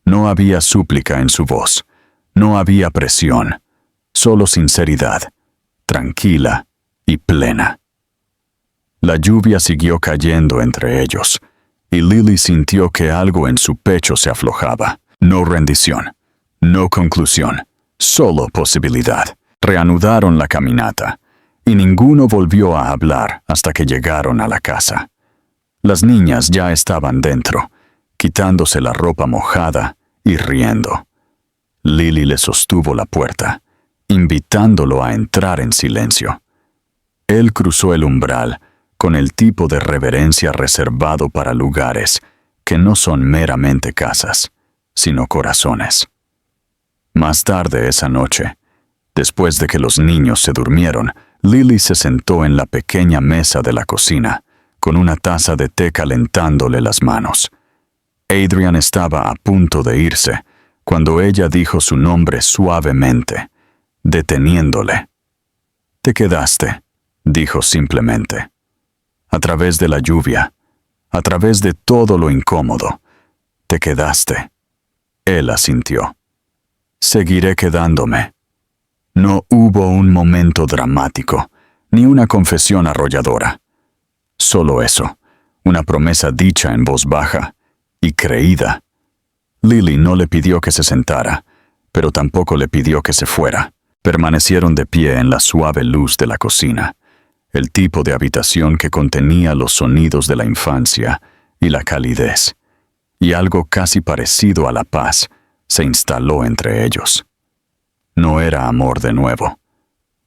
No había súplica en su voz, no había presión, solo sinceridad, tranquila y plena. La lluvia siguió cayendo entre ellos, y Lily sintió que algo en su pecho se aflojaba. No rendición, no conclusión, solo posibilidad. Reanudaron la caminata, y ninguno volvió a hablar hasta que llegaron a la casa. Las niñas ya estaban dentro, quitándose la ropa mojada y riendo. Lily le sostuvo la puerta, invitándolo a entrar en silencio. Él cruzó el umbral con el tipo de reverencia reservado para lugares que no son meramente casas, sino corazones. Más tarde esa noche, después de que los niños se durmieron, Lily se sentó en la pequeña mesa de la cocina, con una taza de té calentándole las manos. Adrian estaba a punto de irse, cuando ella dijo su nombre suavemente, deteniéndole. «Te quedaste», dijo simplemente. «A través de la lluvia, a través de todo lo incómodo, te quedaste». Él asintió. «Seguiré quedándome». No hubo un momento dramático, ni una confesión arrolladora. Solo eso, una promesa dicha en voz baja y creída. Lily no le pidió que se sentara, pero tampoco le pidió que se fuera. Permanecieron de pie en la suave luz de la cocina, el tipo de habitación que contenía los sonidos de la infancia y la calidez, y algo casi parecido a la paz se instaló entre ellos. No era amor de nuevo,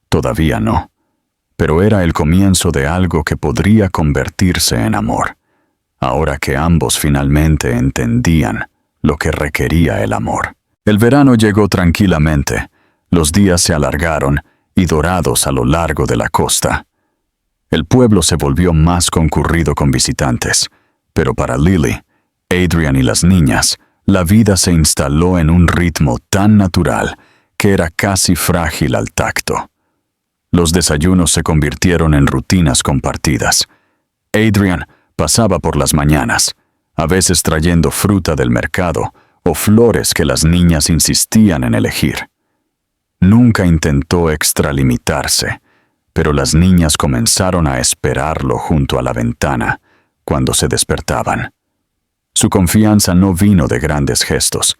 todavía no, pero era el comienzo de algo que podría convertirse en amor, ahora que ambos finalmente entendían lo que requería el amor. El verano llegó tranquilamente, los días se alargaron y dorados a lo largo de la costa. El pueblo se volvió más concurrido con visitantes, pero para Lily, Adrian y las niñas, la vida se instaló en un ritmo tan natural que era casi frágil al tacto. Los desayunos se convirtieron en rutinas compartidas. Adrian pasaba por las mañanas, a veces trayendo fruta del mercado o flores que las niñas insistían en elegir. Nunca intentó extralimitarse, pero las niñas comenzaron a esperarlo junto a la ventana cuando se despertaban. Su confianza no vino de grandes gestos,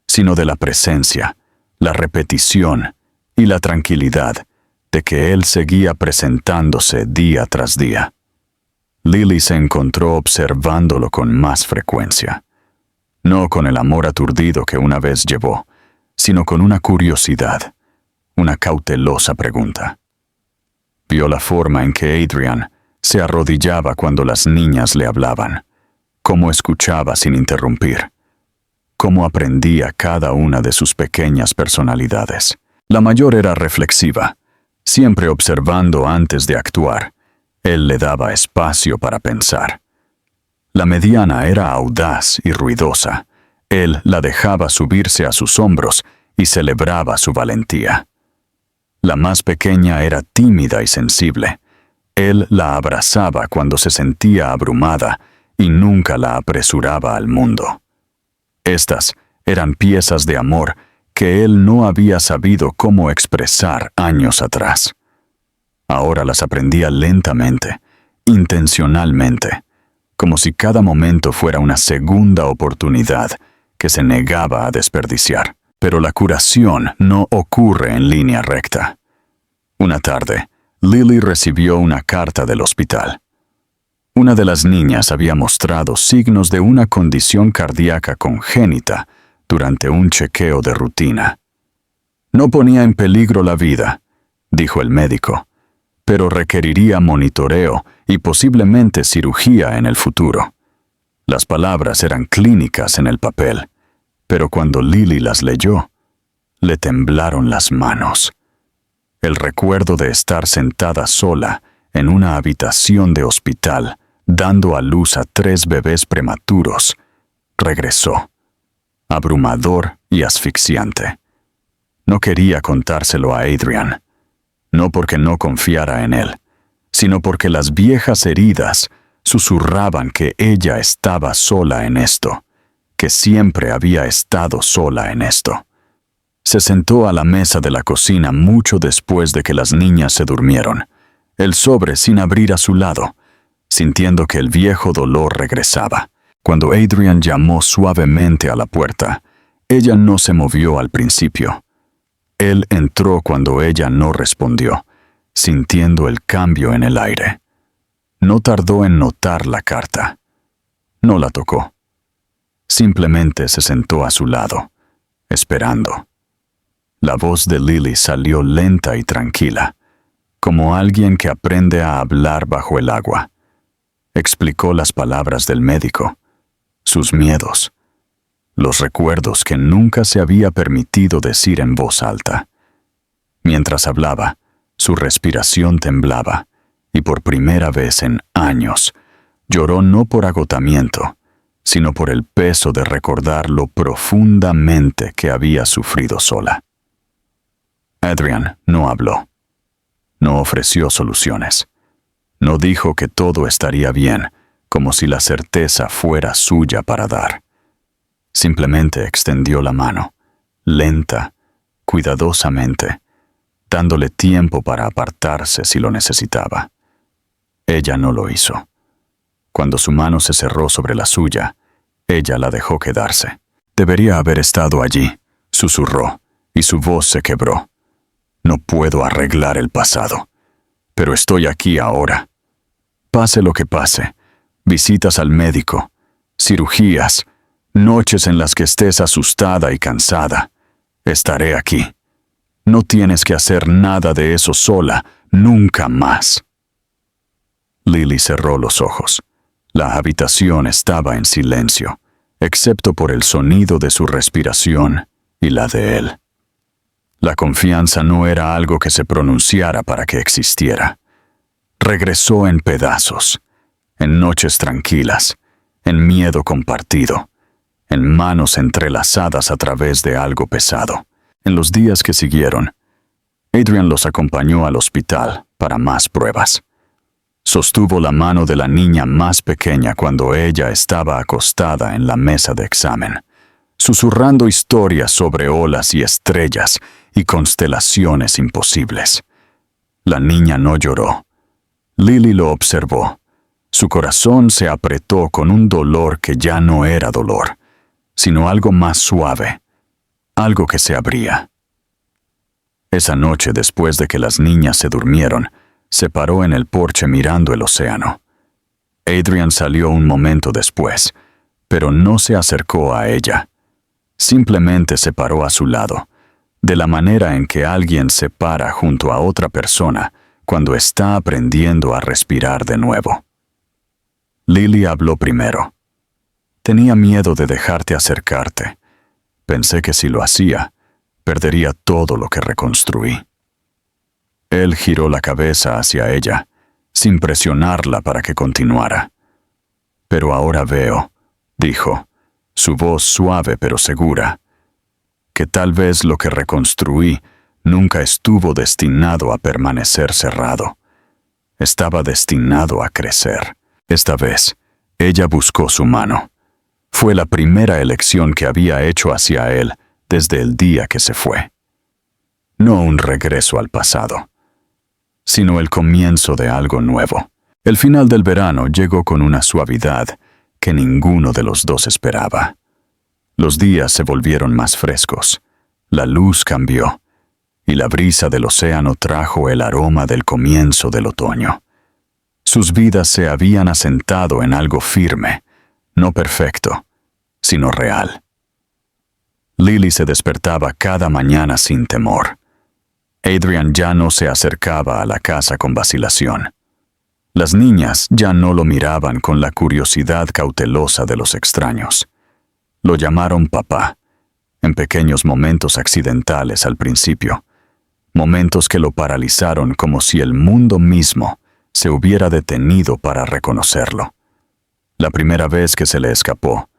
sino de la presencia, la repetición y la tranquilidad de que él seguía presentándose día tras día. Lily se encontró observándolo con más frecuencia, no con el amor aturdido que una vez llevó, sino con una curiosidad, una cautelosa pregunta. Vio la forma en que Adrian se arrodillaba cuando las niñas le hablaban, cómo escuchaba sin interrumpir, cómo aprendía cada una de sus pequeñas personalidades. La mayor era reflexiva, siempre observando antes de actuar. Él le daba espacio para pensar. La mediana era audaz y ruidosa, Él la dejaba subirse a sus hombros y celebraba su valentía. La más pequeña era tímida y sensible. Él la abrazaba cuando se sentía abrumada y nunca la apresuraba al mundo. Estas eran piezas de amor que él no había sabido cómo expresar años atrás. Ahora las aprendía lentamente, intencionalmente, como si cada momento fuera una segunda oportunidad que se negaba a desperdiciar. Pero la curación no ocurre en línea recta. Una tarde, Lily recibió una carta del hospital. Una de las niñas había mostrado signos de una condición cardíaca congénita durante un chequeo de rutina. No ponía en peligro la vida, dijo el médico, pero requeriría monitoreo y posiblemente cirugía en el futuro. Las palabras eran clínicas en el papel, pero cuando Lily las leyó, le temblaron las manos. El recuerdo de estar sentada sola en una habitación de hospital, dando a luz a 3 bebés prematuros, regresó, abrumador y asfixiante. No quería contárselo a Adrian, no porque no confiara en él, sino porque las viejas heridas susurraban que ella estaba sola en esto, que siempre había estado sola en esto. Se sentó a la mesa de la cocina mucho después de que las niñas se durmieron, el sobre sin abrir a su lado, sintiendo que el viejo dolor regresaba. Cuando Adrian llamó suavemente a la puerta, ella no se movió al principio. Él entró cuando ella no respondió, sintiendo el cambio en el aire. No tardó en notar la carta. No la tocó. Simplemente se sentó a su lado, esperando. La voz de Lily salió lenta y tranquila, como alguien que aprende a hablar bajo el agua. Explicó las palabras del médico, sus miedos, los recuerdos que nunca se había permitido decir en voz alta. Mientras hablaba, su respiración temblaba, y por primera vez en años, lloró no por agotamiento, sino por el peso de recordar lo profundamente que había sufrido sola. Adrian no habló. No ofreció soluciones. No dijo que todo estaría bien, como si la certeza fuera suya para dar. Simplemente extendió la mano, lenta, cuidadosamente, dándole tiempo para apartarse si lo necesitaba. Ella no lo hizo. Cuando su mano se cerró sobre la suya, ella la dejó quedarse. Debería haber estado allí, susurró, y su voz se quebró. No puedo arreglar el pasado, pero estoy aquí ahora. Pase lo que pase, visitas al médico, cirugías, noches en las que estés asustada y cansada, estaré aquí. No tienes que hacer nada de eso sola, nunca más. Lily cerró los ojos. La habitación estaba en silencio, excepto por el sonido de su respiración y la de él. La confianza no era algo que se pronunciara para que existiera. Regresó en pedazos, en noches tranquilas, en miedo compartido, en manos entrelazadas a través de algo pesado. En los días que siguieron, Adrian los acompañó al hospital para más pruebas. Sostuvo la mano de la niña más pequeña cuando ella estaba acostada en la mesa de examen, susurrando historias sobre olas y estrellas y constelaciones imposibles. La niña no lloró. Lily lo observó. Su corazón se apretó con un dolor que ya no era dolor, sino algo más suave, algo que se abría. Esa noche, después de que las niñas se durmieron, se paró en el porche mirando el océano. Adrian salió un momento después, pero no se acercó a ella. Simplemente se paró a su lado, de la manera en que alguien se para junto a otra persona cuando está aprendiendo a respirar de nuevo. Lily habló primero. Tenía miedo de dejarte acercarte. Pensé que si lo hacía, perdería todo lo que reconstruí. Él giró la cabeza hacia ella, sin presionarla para que continuara. Pero ahora veo, dijo, su voz suave pero segura, que tal vez lo que reconstruí nunca estuvo destinado a permanecer cerrado. Estaba destinado a crecer. Esta vez, ella buscó su mano. Fue la primera elección que había hecho hacia él desde el día que se fue. No un regreso al pasado, sino el comienzo de algo nuevo. El final del verano llegó con una suavidad que ninguno de los dos esperaba. Los días se volvieron más frescos, la luz cambió, y la brisa del océano trajo el aroma del comienzo del otoño. Sus vidas se habían asentado en algo firme, no perfecto, sino real. Lily se despertaba cada mañana sin temor. Adrian ya no se acercaba a la casa con vacilación. Las niñas ya no lo miraban con la curiosidad cautelosa de los extraños. Lo llamaron papá, en pequeños momentos accidentales al principio, momentos que lo paralizaron como si el mundo mismo se hubiera detenido para reconocerlo. La primera vez que se le escapó,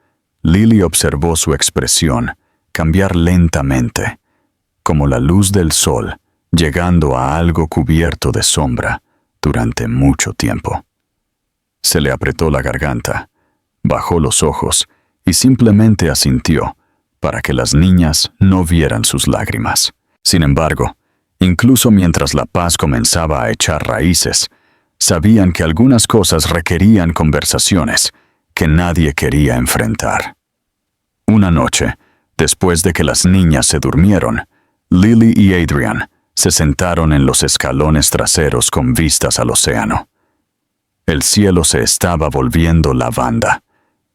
Lily observó su expresión cambiar lentamente, como la luz del sol llegando a algo cubierto de sombra durante mucho tiempo. Se le apretó la garganta, bajó los ojos y simplemente asintió para que las niñas no vieran sus lágrimas. Sin embargo, incluso mientras la paz comenzaba a echar raíces, sabían que algunas cosas requerían conversaciones que nadie quería enfrentar. Una noche, después de que las niñas se durmieron, Lily y Adrian se sentaron en los escalones traseros con vistas al océano. El cielo se estaba volviendo lavanda,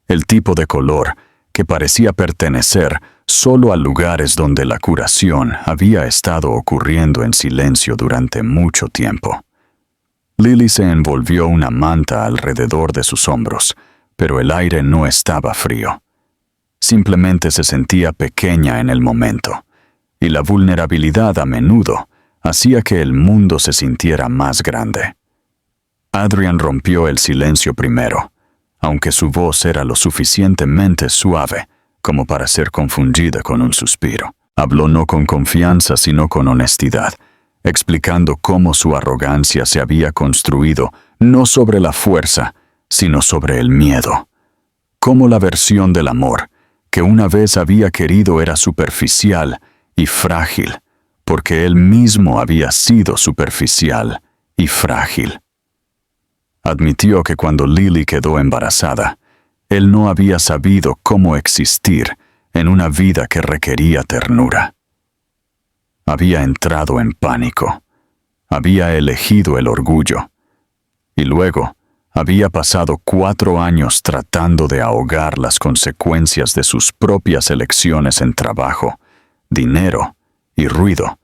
el tipo de color que parecía pertenecer solo a lugares donde la curación había estado ocurriendo en silencio durante mucho tiempo. Lily se envolvió una manta alrededor de sus hombros, pero el aire no estaba frío. Simplemente se sentía pequeña en el momento, y la vulnerabilidad a menudo hacía que el mundo se sintiera más grande. Adrian rompió el silencio primero, aunque su voz era lo suficientemente suave como para ser confundida con un suspiro. Habló no con confianza sino con honestidad, explicando cómo su arrogancia se había construido no sobre la fuerza, sino sobre el miedo. Cómo la versión del amor que una vez había querido era superficial y frágil, porque él mismo había sido superficial y frágil. Admitió que cuando Lily quedó embarazada, él no había sabido cómo existir en una vida que requería ternura. Había entrado en pánico, había elegido el orgullo, y luego había pasado 4 años tratando de ahogar las consecuencias de sus propias elecciones en trabajo, dinero y ruido,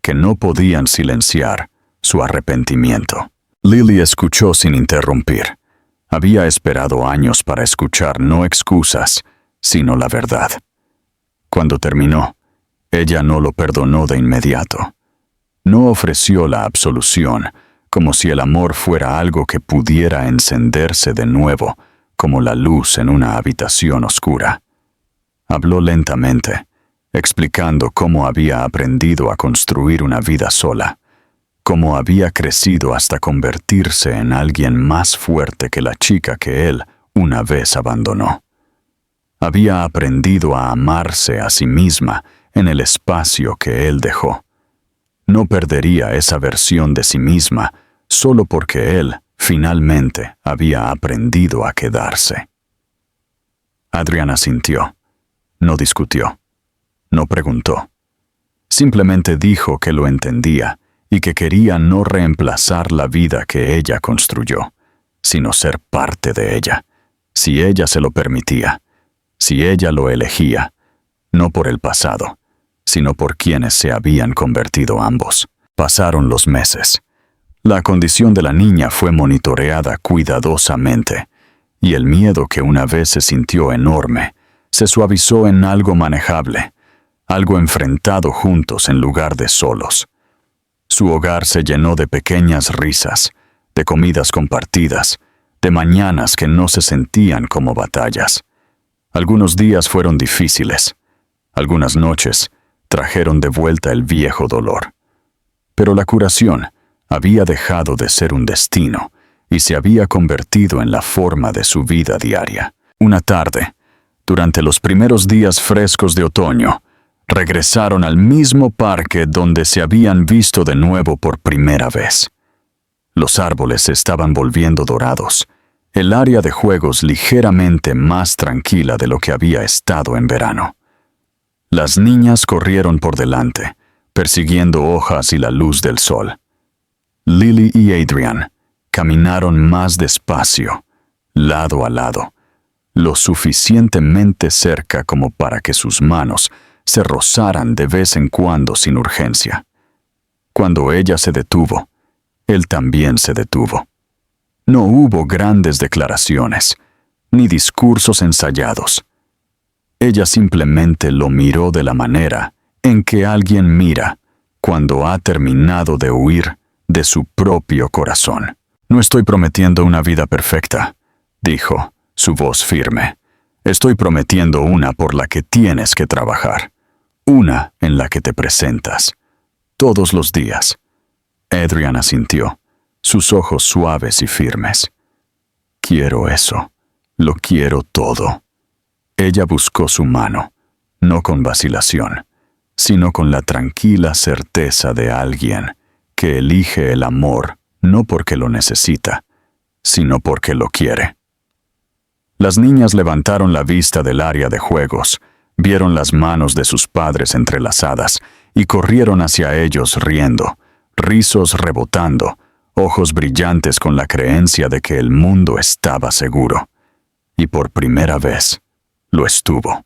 que no podían silenciar su arrepentimiento. Lily escuchó sin interrumpir. Había esperado años para escuchar no excusas, sino la verdad. Cuando terminó, ella no lo perdonó de inmediato. No ofreció la absolución, como si el amor fuera algo que pudiera encenderse de nuevo, como la luz en una habitación oscura. Habló lentamente, explicando cómo había aprendido a construir una vida sola, cómo había crecido hasta convertirse en alguien más fuerte que la chica que él una vez abandonó. Había aprendido a amarse a sí misma en el espacio que él dejó. No perdería esa versión de sí misma solo porque él finalmente había aprendido a quedarse. Adrian asintió. No discutió. No preguntó. Simplemente dijo que lo entendía y que quería no reemplazar la vida que ella construyó, sino ser parte de ella, si ella se lo permitía, si ella lo elegía, no por el pasado, sino por quienes se habían convertido ambos. Pasaron los meses. La condición de la niña fue monitoreada cuidadosamente, y el miedo que una vez se sintió enorme se suavizó en algo manejable, algo enfrentado juntos en lugar de solos. Su hogar se llenó de pequeñas risas, de comidas compartidas, de mañanas que no se sentían como batallas. Algunos días fueron difíciles. Algunas noches trajeron de vuelta el viejo dolor. Pero la curación había dejado de ser un destino y se había convertido en la forma de su vida diaria. Una tarde, durante los primeros días frescos de otoño, regresaron al mismo parque donde se habían visto de nuevo por primera vez. Los árboles se estaban volviendo dorados, el área de juegos ligeramente más tranquila de lo que había estado en verano. Las niñas corrieron por delante, persiguiendo hojas y la luz del sol. Lily y Adrian caminaron más despacio, lado a lado, lo suficientemente cerca como para que sus manos se rozaran de vez en cuando sin urgencia. Cuando ella se detuvo, él también se detuvo. No hubo grandes declaraciones, ni discursos ensayados. Ella simplemente lo miró de la manera en que alguien mira cuando ha terminado de huir de su propio corazón. No estoy prometiendo una vida perfecta, dijo, su voz firme. Estoy prometiendo una por la que tienes que trabajar, una en la que te presentas, todos los días. Adrian asintió, sus ojos suaves y firmes. Quiero eso, lo quiero todo. Ella buscó su mano, no con vacilación, sino con la tranquila certeza de alguien que elige el amor no porque lo necesita, sino porque lo quiere. Las niñas levantaron la vista del área de juegos, vieron las manos de sus padres entrelazadas y corrieron hacia ellos riendo, rizos rebotando, ojos brillantes con la creencia de que el mundo estaba seguro. Y por primera vez, lo estuvo.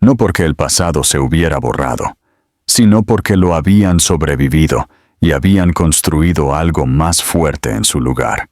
No porque el pasado se hubiera borrado, sino porque lo habían sobrevivido y habían construido algo más fuerte en su lugar.